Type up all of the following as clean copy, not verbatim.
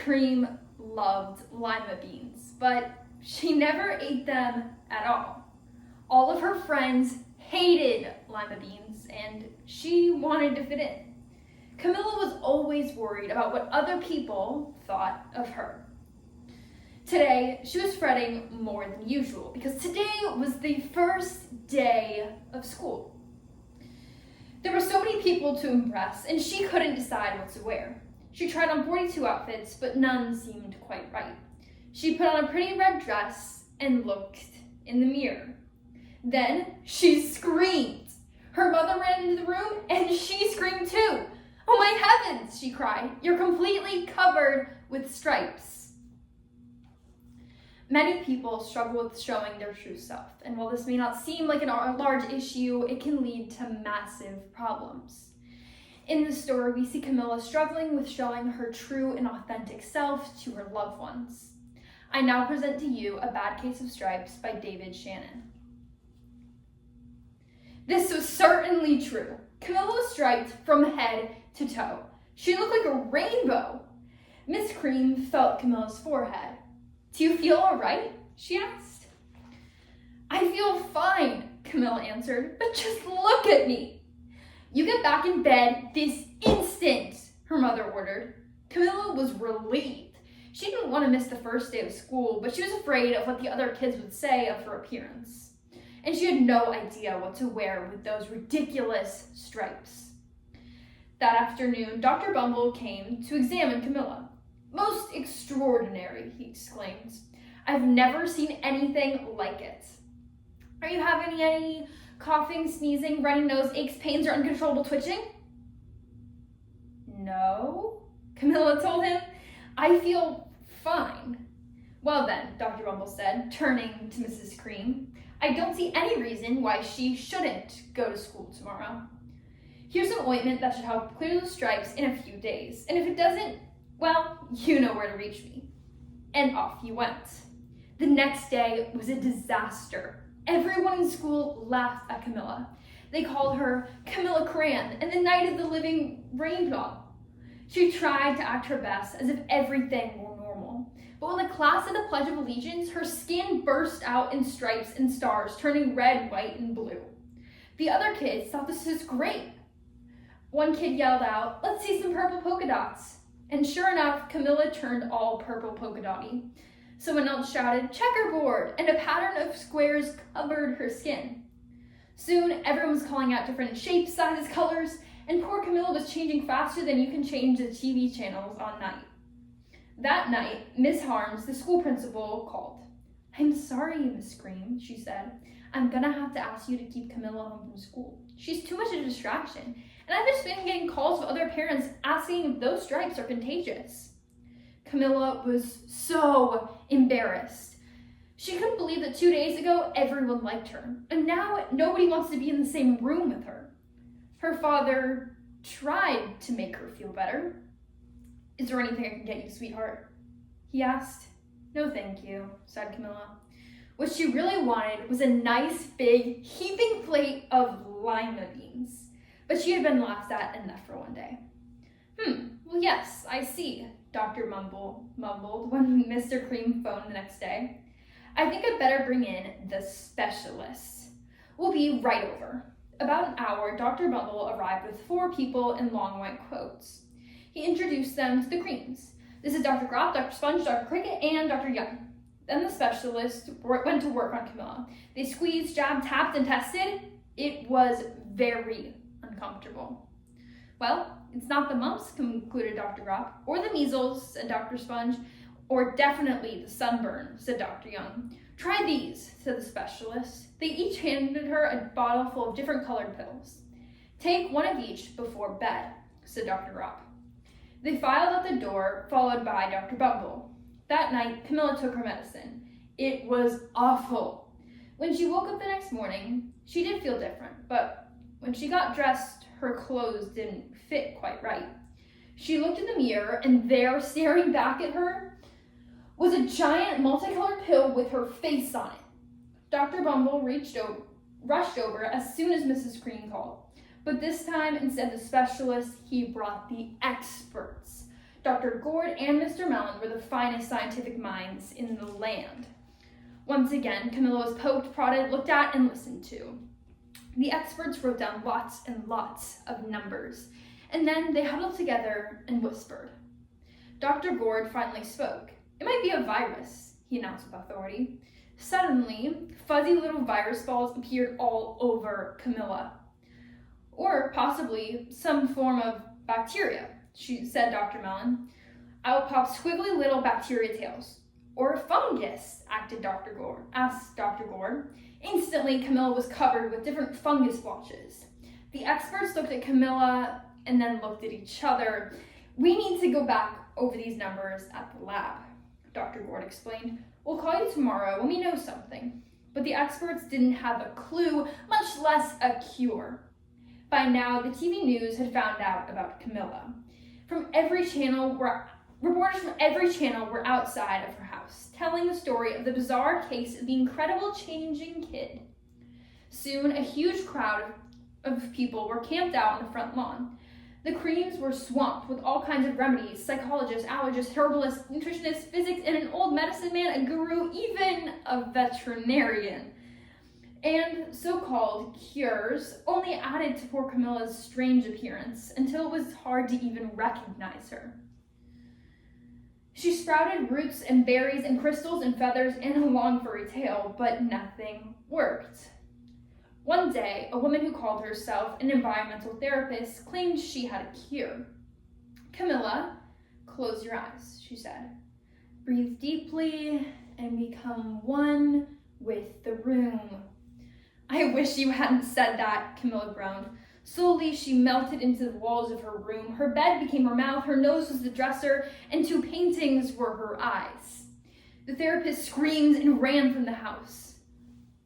Cream loved lima beans, but she never ate them at all. All of her friends hated lima beans, and she wanted to fit in. Camilla was always worried about what other people thought of her. Today, she was fretting more than usual because today was the first day of school. There were so many people to impress, and she couldn't decide what to wear. She tried on 42 outfits, but none seemed quite right. She put on a pretty red dress and looked in the mirror. Then she screamed. Her mother ran into the room, and she screamed too. "Oh my heavens," she cried. "You're completely covered with stripes." Many people struggle with showing their true self, and while this may not seem like a large issue, it can lead to massive problems. In the story, we see Camilla struggling with showing her true and authentic self to her loved ones. I now present to you A Bad Case of Stripes by David Shannon. This was certainly true. Camilla was striped from head to toe. She looked like a rainbow. Miss Cream felt Camilla's forehead. "Do you feel all right?" she asked. "I feel fine," Camilla answered, "but just look at me." "You get back in bed this instant," her mother ordered. Camilla was relieved. She didn't want to miss the first day of school, but she was afraid of what the other kids would say of her appearance. And she had no idea what to wear with those ridiculous stripes. That afternoon, Dr. Bumble came to examine Camilla. "Most extraordinary," he exclaimed. "I've never seen anything like it. Are you having any coughing, sneezing, runny nose, aches, pains, or uncontrollable twitching?" "No," Camilla told him. "I feel fine." "Well then," Dr. Bumble said, turning to Mrs. Cream, "I don't see any reason why she shouldn't go to school tomorrow. Here's some ointment that should help clear the stripes in a few days. And if it doesn't, well, you know where to reach me." And off he went. The next day was a disaster. Everyone in school laughed at Camilla. They called her Camilla Cran and the Night of the Living Rainbow. She tried to act her best as if everything were normal. But when the class did the Pledge of Allegiance, her skin burst out in stripes and stars, turning red, white, and blue. The other kids thought this was great. One kid yelled out, "Let's see some purple polka dots." And sure enough, Camilla turned all purple polka dotty. Someone else shouted, "Checkerboard," and a pattern of squares covered her skin. Soon, everyone was calling out different shapes, sizes, colors, and poor Camilla was changing faster than you can change the TV channels on night. That night, Miss Harms, the school principal, called. "I'm sorry, Miss Cream," she said. "I'm gonna have to ask you to keep Camilla home from school. She's too much of a distraction, and I've just been getting calls of other parents asking if those stripes are contagious." Camilla was so embarrassed. She couldn't believe that 2 days ago, everyone liked her, and now nobody wants to be in the same room with her. Her father tried to make her feel better. "Is there anything I can get you, sweetheart?" he asked. "No, thank you," said Camilla. What she really wanted was a nice, big, heaping plate of lima beans, but she had been laughed at enough for one day. Well, yes, I see," Dr. Mumble mumbled when Mr. Cream phoned the next day. "I think I'd better bring in the specialist. We'll be right over." About an hour, Dr. Mumble arrived with 4 people in long white coats. He introduced them to the Creams. "This is Dr. Gropp, Dr. Sponge, Dr. Cricket, and Dr. Young." Then the specialist went to work on Camilla. They squeezed, jabbed, tapped, and tested. It was very uncomfortable. "Well, it's not the mumps," concluded Dr. Gropp, "or the measles," said Dr. Sponge, "or definitely the sunburn," said Dr. Young. "Try these," said the specialist. They each handed her a bottle full of different colored pills. "Take one of each before bed," said Dr. Gropp. They filed out the door, followed by Dr. Bumble. That night, Camilla took her medicine. It was awful. When she woke up the next morning, she did feel different, but when she got dressed, her clothes didn't fit quite right. She looked in the mirror, and there, staring back at her, was a giant multicolored pill with her face on it. Dr. Bumble rushed over as soon as Mrs. Cream called. But this time, instead of the specialist, he brought the experts. Dr. Gord and Mr. Mellon were the finest scientific minds in the land. Once again, Camilla was poked, prodded, looked at, and listened to. The experts wrote down lots and lots of numbers, and then they huddled together and whispered. Dr. Gord finally spoke. "It might be a virus," he announced with authority. Suddenly, fuzzy little virus balls appeared all over Camilla. "Or possibly some form of bacteria," said Dr. Mellon. "Out popped squiggly little bacteria tails." "Or fungus," asked Dr. Gord. Instantly, Camilla was covered with different fungus blotches. The experts looked at Camilla and then looked at each other. "We need to go back over these numbers at the lab," Dr. Gord explained. "We'll call you tomorrow when we know something." But the experts didn't have a clue, much less a cure. By now, the TV news had found out about Camilla. Reporters from every channel were outside of her house, telling the story of the bizarre case of the incredible changing kid. Soon, a huge crowd of people were camped out on the front lawn. The creams were swamped with all kinds of remedies: psychologists, allergists, herbalists, nutritionists, physics, and an old medicine man, a guru, even a veterinarian. And so-called cures only added to poor Camilla's strange appearance until it was hard to even recognize her. She sprouted roots and berries and crystals and feathers and a long furry tail, but nothing worked. One day, a woman who called herself an environmental therapist claimed she had a cure. "Camilla, close your eyes," she said. "Breathe deeply and become one with the room." "I wish you hadn't said that," Camilla groaned. Slowly, she melted into the walls of her room. Her bed became her mouth, her nose was the dresser, and 2 paintings were her eyes. The therapist screamed and ran from the house.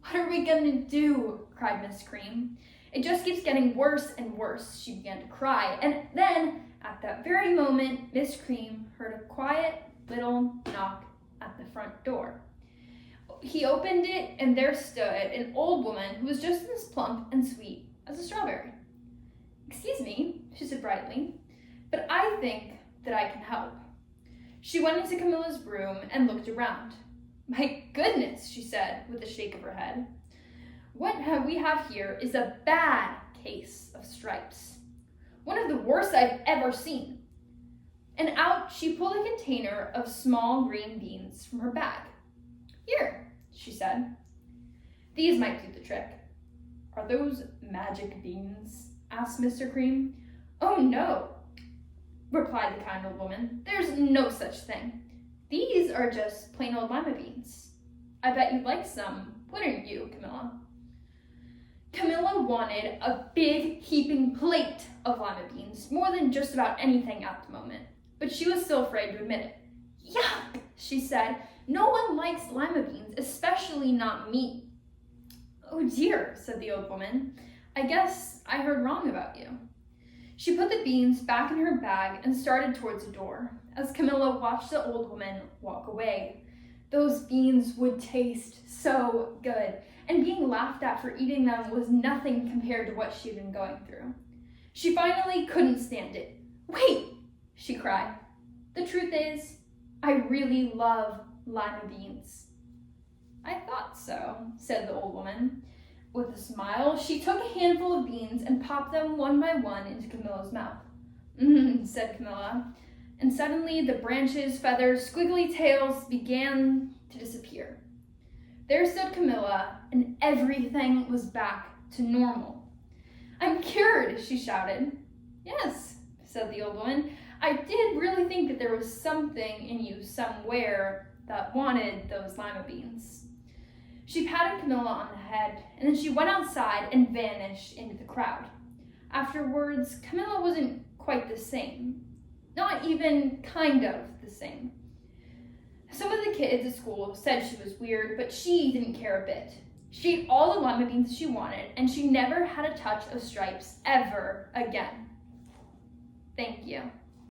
"What are we gonna do?" cried Miss Cream. "It just keeps getting worse and worse," she began to cry. And then, at that very moment, Miss Cream heard a quiet little knock at the front door. He opened it, and there stood an old woman who was just as plump and sweet as a strawberry. "Excuse me," she said brightly, "but I think that I can help." She went into Camilla's room and looked around. "My goodness," she said with a shake of her head. "What we have here is a bad case of stripes. One of the worst I've ever seen." And out she pulled a container of small green beans from her bag. "Here," she said. "These might do the trick." "Are those magic beans?" asked Mr. Cream. "Oh no," replied the kind old woman. "There's no such thing. These are just plain old lima beans. I bet you'd like some, wouldn't you, Camilla?" Camilla wanted a big heaping plate of lima beans, more than just about anything at the moment, but she was still afraid to admit it. "Yuck," she said. "No one likes lima beans, especially not me." "Oh dear," said the old woman. "I guess I heard wrong about you." She put the beans back in her bag and started towards the door, as Camilla watched the old woman walk away. Those beans would taste so good, and being laughed at for eating them was nothing compared to what she'd been going through. She finally couldn't stand it. "Wait," she cried. "The truth is, I really love lima beans." "I thought so," said the old woman. With a smile, she took a handful of beans and popped them one by one into Camilla's mouth. Said Camilla. And suddenly the branches, feathers, squiggly tails began to disappear. There stood Camilla, and everything was back to normal. "I'm cured," she shouted. "Yes," said the old woman. "I did really think that there was something in you somewhere that wanted those lima beans." She patted Camilla on the head, and then she went outside and vanished into the crowd. Afterwards, Camilla wasn't quite the same. Not even kind of the same. Some of the kids at school said she was weird, but she didn't care a bit. She ate all the lima beans she wanted, and she never had a touch of stripes ever again. Thank you.